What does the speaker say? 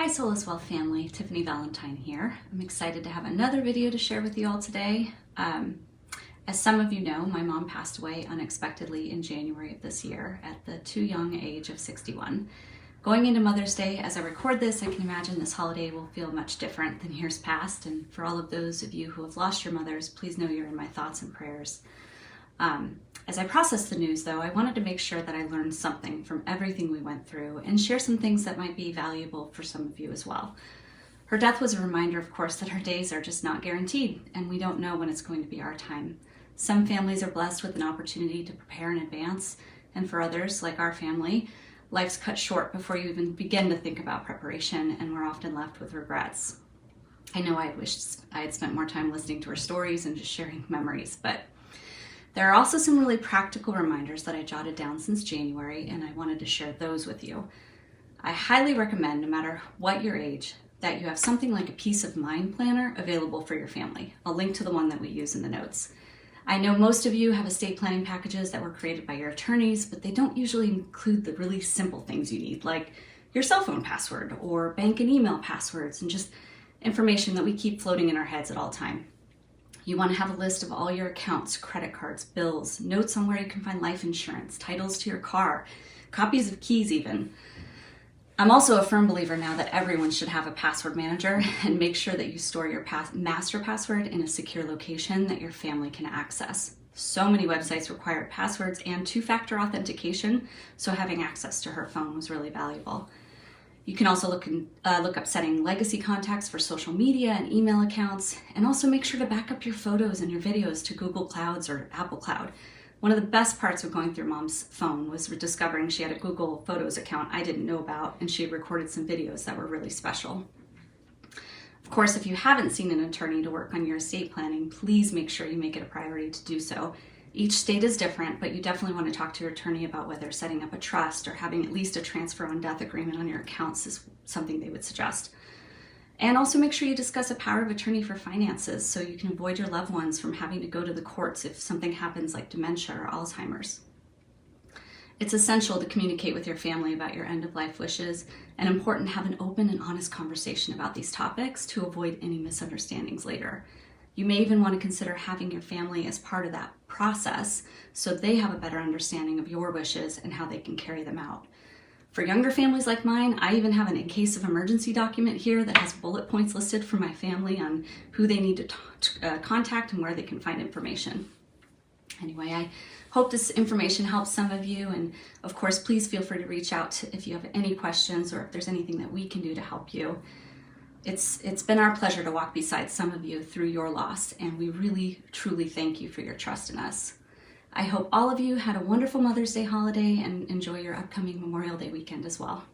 Hi Soul as Well family, Tiffany Valentine here. I'm excited to have another video to share with you all today. As some of you know, my mom passed away unexpectedly in January of this year at the too young age of 61. Going into Mother's Day, as I record this, I can imagine this holiday will feel much different than years past. And for all of those of you who have lost your mothers, please know you're in my thoughts and prayers. As I processed the news, though, I wanted to make sure that I learned something from everything we went through and share some things that might be valuable for some of you as well. Her death was a reminder, of course, that our days are just not guaranteed, and we don't know when it's going to be our time. Some families are blessed with an opportunity to prepare in advance, and for others, like our family, life's cut short before you even begin to think about preparation, and we're often left with regrets. I know I wished I had spent more time listening to her stories and just sharing memories, but there are also some really practical reminders that I jotted down since January, and I wanted to share those with you. I highly recommend, no matter what your age, that you have something like a peace of mind planner available for your family. I'll link to the one that we use in the notes. I know most of you have estate planning packages that were created by your attorneys, but they don't usually include the really simple things you need, like your cell phone password or bank and email passwords, and just information that we keep floating in our heads at all time. You want to have a list of all your accounts, credit cards, bills, notes on where you can find life insurance, titles to your car, copies of keys even. I'm also a firm believer now that everyone should have a password manager, and make sure that you store your master password in a secure location that your family can access. So many websites require passwords and two-factor authentication, so having access to her phone was really valuable. You can also look up setting legacy contacts for social media and email accounts, and also make sure to back up your photos and your videos to Google Clouds or Apple Cloud. One of the best parts of going through Mom's phone was discovering she had a Google Photos account I didn't know about, and she had recorded some videos that were really special. Of course, if you haven't seen an attorney to work on your estate planning, please make sure you make it a priority to do so. Each state is different, but you definitely want to talk to your attorney about whether setting up a trust or having at least a transfer on death agreement on your accounts is something they would suggest. And also make sure you discuss a power of attorney for finances so you can avoid your loved ones from having to go to the courts if something happens like dementia or Alzheimer's. It's essential to communicate with your family about your end-of-life wishes, and important to have an open and honest conversation about these topics to avoid any misunderstandings later. You may even want to consider having your family as part of that process so they have a better understanding of your wishes and how they can carry them out. For younger families like mine, I even have an in case of emergency document here that has bullet points listed for my family on who they need to contact and where they can find information. Anyway, I hope this information helps some of you, and of course, please feel free to reach out if you have any questions or if there's anything that we can do to help you. It's been our pleasure to walk beside some of you through your loss, and we really, truly thank you for your trust in us. I hope all of you had a wonderful Mother's Day holiday and enjoy your upcoming Memorial Day weekend as well.